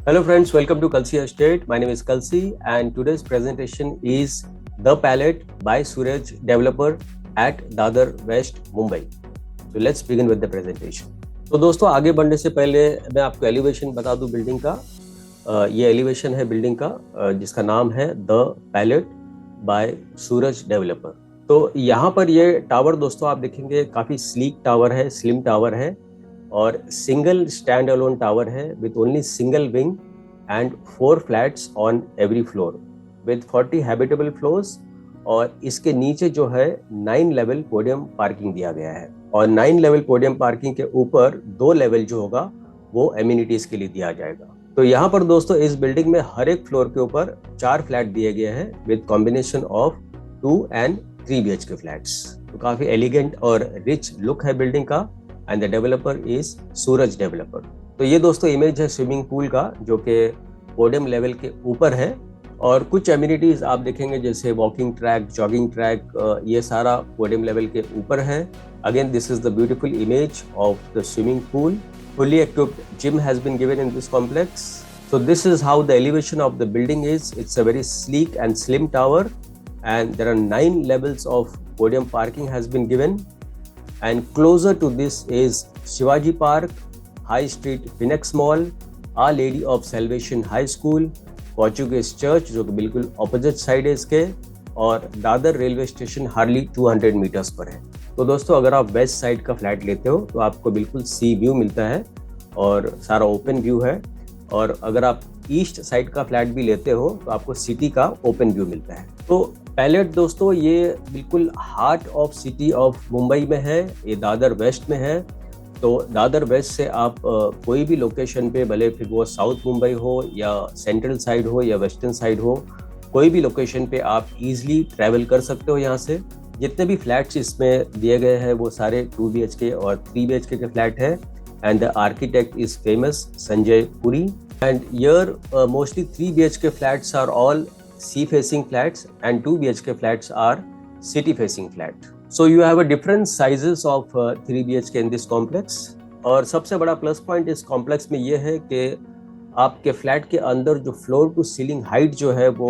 Hello friends, welcome to Kalsi Estate. My name is Kalsi and today's presentation is The Palette by Suraj Developer at Dadar West, Mumbai. So let's begin with the presentation. तो दोस्तों आगे बढ़ने से पहले मैं आपको elevation बता दूं बिल्डिंग का। ये एलिवेशन है बिल्डिंग का जिसका नाम है the palette by Suraj developer. तो यहाँ पर ये टावर दोस्तों आप देखेंगे काफ़ी स्लीक टावर है, स्लिम टावर है और सिंगल स्टैंड अलोन टावर है with only single wing and 4 flats on every floor with 40 habitable floors. और इसके नीचे जो है 9 लेवल पोडियम पार्किंग दिया गया है और 9 लेवल पोडियम पार्किंग के ऊपर 2 लेवल जो होगा वो एमिनिटीज के लिए दिया जाएगा। तो यहाँ पर दोस्तों इस बिल्डिंग में हर एक फ्लोर के ऊपर 4 फ्लैट दिए गए हैं with combination of 2 and 3 BHK flats. तो काफी एलिगेंट और रिच लुक है बिल्डिंग का and the developer is Suraj developer. तो ये दोस्तों इमेज है स्विमिंग पूल का जो कि पोडियम लेवल के ऊपर है और कुछ एमिनिटीज आप देखेंगे जैसे वॉकिंग ट्रैक, जॉगिंग ट्रैक, ये सारा पोडियम लेवल के ऊपर है। Again this is the beautiful image of the swimming pool. Fully equipped gym has been given in this complex. So this is how the elevation of the building is. It's a very sleek and slim tower and there are 9 levels of podium parking has been given. And closer to this is Shivaji Park, High Street Phoenix Mall, Our Lady of Salvation High School, Portuguese Church जो कि बिल्कुल opposite side है इसके, और Dadar railway station hardly 200 metres पर है। तो दोस्तों अगर आप वेस्ट साइड का फ्लैट लेते हो तो आपको बिल्कुल सी व्यू मिलता है और सारा ओपन व्यू है, और अगर आप ईस्ट साइड का फ्लैट भी लेते हो तो आपको सिटी का ओपन व्यू मिलता है। तो पैलेट दोस्तों ये बिल्कुल heart of city of Mumbai में है, ये दादर वेस्ट में है। तो दादर वेस्ट से आप कोई भी लोकेशन पे, भले फिर वो साउथ मुंबई हो या सेंट्रल साइड हो या वेस्टर्न साइड हो, कोई भी लोकेशन पे आप इजीली ट्रैवल कर सकते हो यहाँ से। जितने भी फ्लैट्स इसमें दिए गए हैं वो सारे 2 BHK और 3 BHK के फ्लैट है and the architect is famous Sanjay Puri and here mostly 3 BHK flats are all sea facing flats and 2 BHK flats are city facing flat. So you have a different sizes of 3 BHK in this complex. और सबसे बड़ा plus point इस complex में ये है कि आपके flat के अंदर जो फ्लोर टू सीलिंग हाइट जो है वो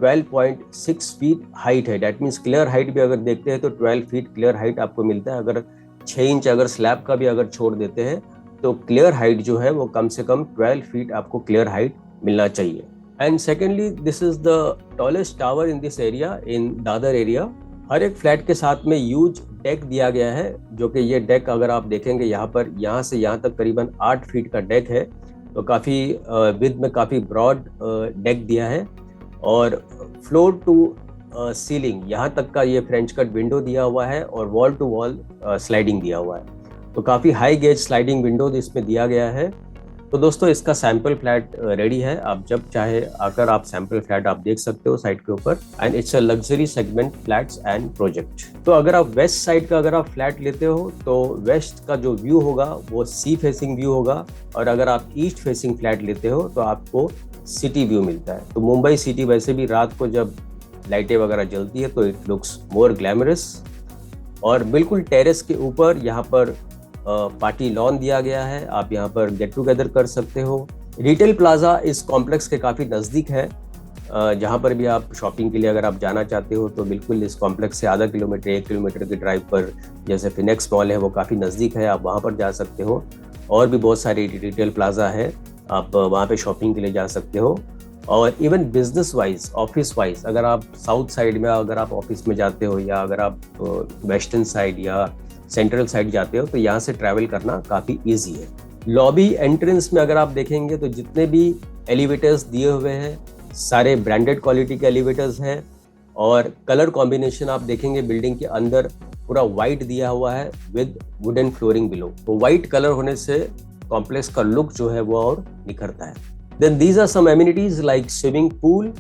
12.6 फीट हाइट है। डैट मीन्स क्लियर हाइट भी अगर देखते हैं तो 12 फीट क्लियर हाइट आपको मिलता है। अगर 6 इंच अगर स्लैब का भी अगर छोड़ देते हैं तो क्लियर हाइट जो है वो कम से कम 12 फीट आपको क्लियर हाइट मिलना चाहिए। And secondly this is the tallest tower in this area, in Dadar area. हर एक फ्लैट के साथ में ह्यूज डेक दिया गया है जो कि ये डेक अगर आप देखेंगे यहाँ पर, यहाँ से यहाँ तक करीबन 8 फीट का डेक है। तो काफ़ी विड्थ में काफ़ी ब्रॉड डेक दिया है और फ्लोर टू सीलिंग यहाँ तक का ये फ्रेंच कट विंडो दिया हुआ है और वॉल टू वॉल स्लाइडिंग दिया हुआ है। तो काफ़ी हाई गेज स्लाइडिंग विंडो इसमें दिया गया है। तो दोस्तों इसका सैंपल फ्लैट रेडी है, आप जब चाहे आकर आप सैंपल फ्लैट आप देख सकते हो साइट के ऊपर। And it's a luxury segment flats and project. तो अगर आप वेस्ट साइड का अगर आप फ्लैट लेते हो तो वेस्ट का जो व्यू होगा वो सी फेसिंग व्यू होगा, और अगर आप ईस्ट फेसिंग फ्लैट लेते हो तो आपको सिटी व्यू मिलता है। तो मुंबई सिटी वैसे भी रात को जब लाइटें वगैरह जलती है तो इट लुक्स मोर ग्लैमरस। और बिल्कुल टेरेस के ऊपर यहाँ पर पार्टी लॉन दिया गया है, आप यहाँ पर गेट टुगेदर कर सकते हो। रिटेल प्लाजा इस कॉम्प्लेक्स के काफ़ी नज़दीक है, जहाँ पर भी आप शॉपिंग के लिए अगर आप जाना चाहते हो तो बिल्कुल इस कॉम्प्लेक्स से आधा किलोमीटर 1 किलोमीटर की ड्राइव पर जैसे फिनेक्स मॉल है वो काफ़ी नज़दीक है, आप वहाँ पर जा सकते हो। और भी बहुत सारी रिटेल प्लाजा है, आप वहाँ पे शॉपिंग के लिए जा सकते हो। और even business wise, office wise, अगर आप साउथ साइड में अगर आप ऑफिस में जाते हो या अगर आप वेस्टर्न साइड या सेंट्रल साइड जाते हो तो यहाँ से ट्रैवल करना काफ़ी इजी है। लॉबी एंट्रेंस में अगर आप देखेंगे तो जितने भी एलिवेटर्स दिए हुए हैं सारे ब्रांडेड क्वालिटी के एलिवेटर्स हैं, और कलर कॉम्बिनेशन आप देखेंगे बिल्डिंग के अंदर पूरा वाइट दिया हुआ है विद वुडन फ्लोरिंग बिलो। तो वाइट कलर होने से कॉम्प्लेक्स का लुक जो है वो और निखरता है। Then these are some amenities like swimming pool,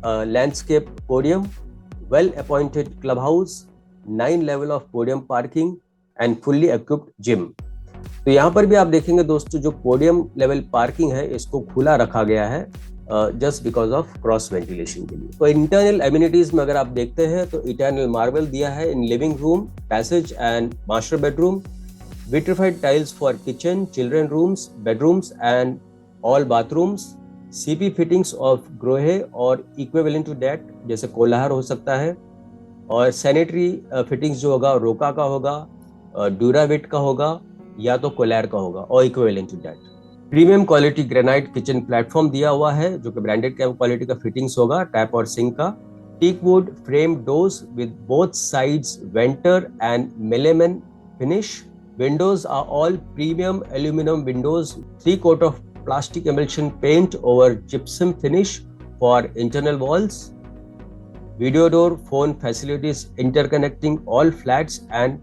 landscape podium, well appointed club house, 9 level of podium parking and fully equipped gym. तो यहाँ पर भी आप देखेंगे दोस्तों जो पोडियम लेवल पार्किंग है इसको खुला रखा गया है just because of cross ventilation के लिए। तो इंटरनल एमिनिटीज में अगर आप देखते हैं तो इटर्नल मार्बल दिया है in living room, passage and master bedroom, vitrified tiles for kitchen, children rooms, bedrooms and all bathrooms, CP fittings of Grohe और इक्विवेलेंट टू दैट, जैसे कोलाहर हो सकता है, और सैनिटरी फिटिंग्स जो होगा रोका का होगा, ड्यूराविट का होगा, या तो कोलैर का होगा और equivalent to that. Premium quality granite kitchen platform दिया हुआ है जो कि ब्रांडेड क्वालिटी का फिटिंग्स होगा, टैप और सिंक का। Teak wood frame doors with both sides veneer and melamine finish. Windows are all premium aluminum windows, 3 coat of plastic emulsion paint over gypsum finish for internal walls. Video door phone facilities interconnecting all flats, and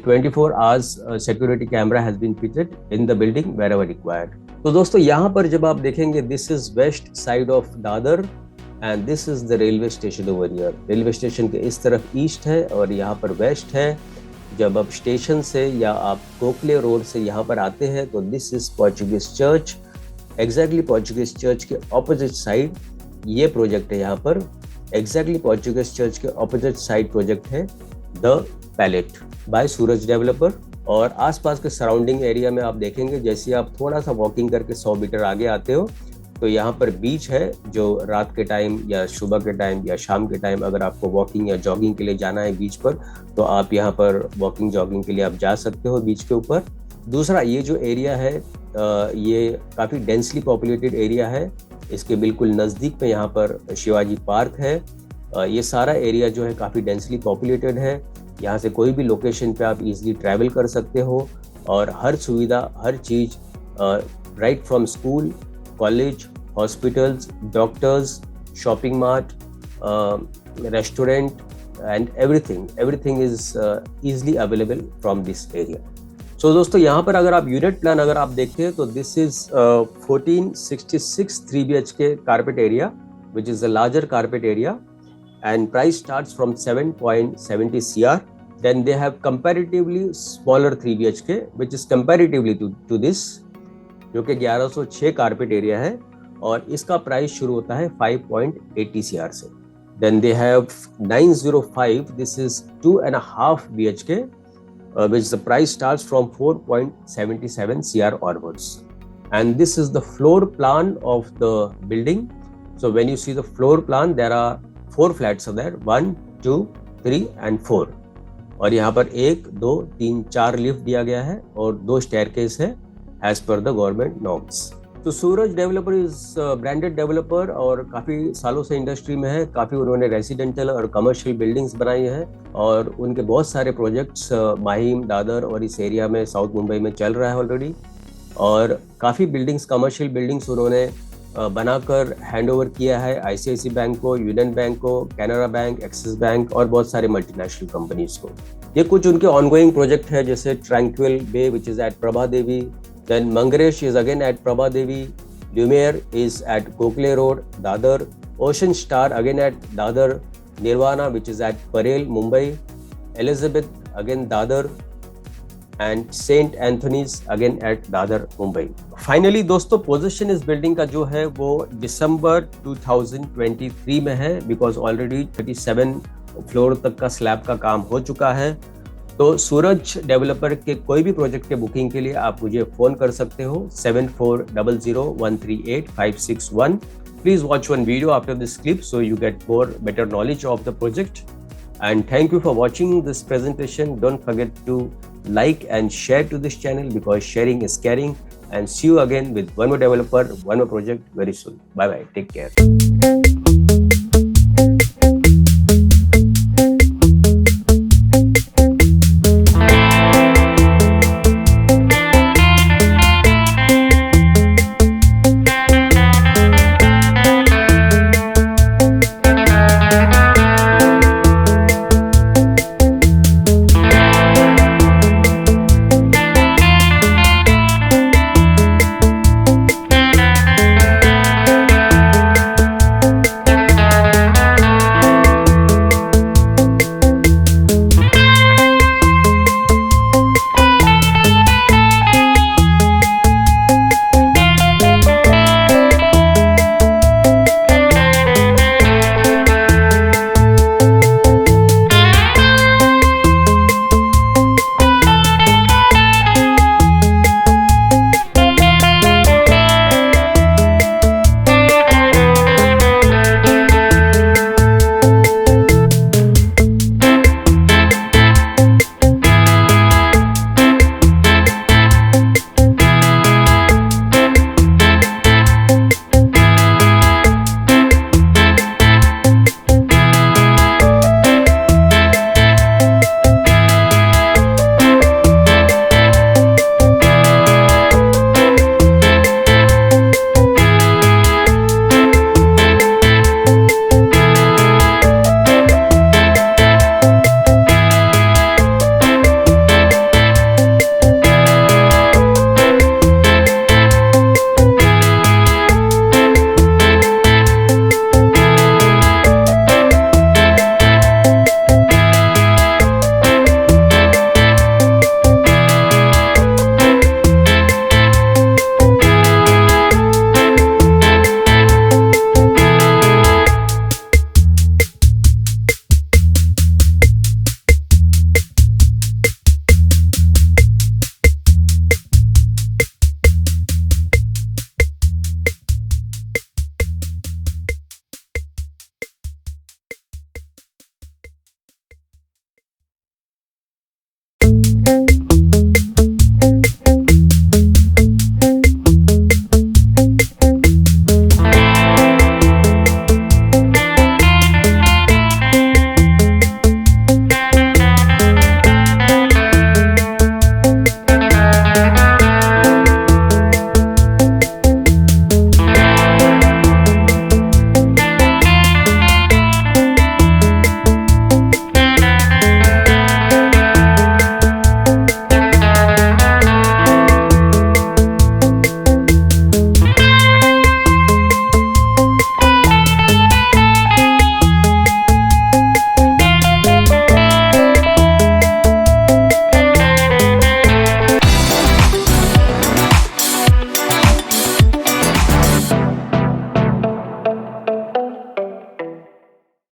24 hours security camera has been fitted in the building wherever required. तो दोस्तों यहाँ पर जब आप देखेंगे, this is west side of Dadar and this is the railway station over here. Railway station के इस तरफ ईस्ट है और यहाँ पर वेस्ट है। जब आप स्टेशन से या आप कोकले रोड से यहाँ पर आते हैं तो this is Portuguese church. Exactly Portuguese church के ऑपोजिट साइड ये प्रोजेक्ट है। यहाँ पर एग्जैक्टली पोर्चुगीज चर्च के ऑपोजिट साइड प्रोजेक्ट है the palette by Suraj developer. और आसपास के सराउंडिंग एरिया में आप देखेंगे, जैसे आप थोड़ा सा वॉकिंग करके 100 मीटर आगे आते हो तो यहाँ पर बीच है, जो रात के टाइम या सुबह के टाइम या शाम के टाइम अगर आपको वॉकिंग या जॉगिंग के लिए जाना है बीच पर, तो आप यहाँ पर वॉकिंग जॉगिंग के लिए आप जा सकते हो बीच के ऊपर। दूसरा, ये जो एरिया है ये काफ़ी डेंसली पॉपुलेटेड एरिया है। इसके बिल्कुल नज़दीक में यहाँ पर शिवाजी पार्क है। ये सारा एरिया जो है काफ़ी डेंसली पॉपुलेटेड है। यहाँ से कोई भी लोकेशन पे आप इजीली ट्रैवल कर सकते हो और हर सुविधा, हर चीज़, right from school, college, hospitals, doctors, shopping mart, restaurant and everything is easily available from this area. So दोस्तों, यहाँ पर अगर आप यूनिट प्लान अगर आप देखते हैं तो this is 1466 3 BHK carpet area which is the larger carpet area and price starts from 7.70 CR. Then they have comparatively smaller 3 BHK which is comparatively to this, जो कि 1106 कारपेट एरिया है और इसका प्राइस शुरू होता है 5.80 CR से। Then they have 905, this is 2.5 BHK which the price starts from 4.77 CR onwards. And this is the floor plan of the building. So when you see the floor plan, there are 4 flats are there, 1, 2, 3 and 4. और यहाँ पर 1, 2, 3, 4 lift दिया गया है और 2 staircase है as per the government norms. तो सूरज developer is branded developer और काफ़ी सालों से इंडस्ट्री में है। काफ़ी उन्होंने रेजिडेंशियल और कमर्शियल बिल्डिंग्स बनाई हैं और उनके बहुत सारे प्रोजेक्ट्स माहिम, दादर और इस एरिया में साउथ मुंबई में चल रहा है ऑलरेडी। और काफ़ी बिल्डिंग्स, कमर्शियल बिल्डिंग्स उन्होंने बनाकर हैंडओवर किया है ICICI बैंक को, यूनियन बैंक को, कैनरा बैंक, एक्सिस बैंक और बहुत सारे मल्टीनेशनल कंपनीज को। ये कुछ उनके ऑनगोइंग प्रोजेक्ट है, जैसे Tranquil Bay which is at Prabha Devi, then Mangresh is again at Prabha Devi, Lumiere is at Kokle road Dadar, Ocean Star again at Dadar, Nirvana which is at Parel Mumbai, Elizabeth again Dadar and Saint Anthony's again at Dadar, Mumbai. Finally दोस्तों, position इस building का जो है वो दिसंबर 2023 में है, because already 37 floor तक का स्लैब का काम हो चुका है। तो सूरज डेवलपर के कोई भी प्रोजेक्ट के बुकिंग के लिए आप मुझे फ़ोन कर सकते हो 7400138561। Please watch one video after this clip so you get better knowledge of the project. And thank you for watching this presentation. Don't forget to like and share to this channel because sharing is caring. And see you again with one more developer, one more project very soon. Bye bye. Take care.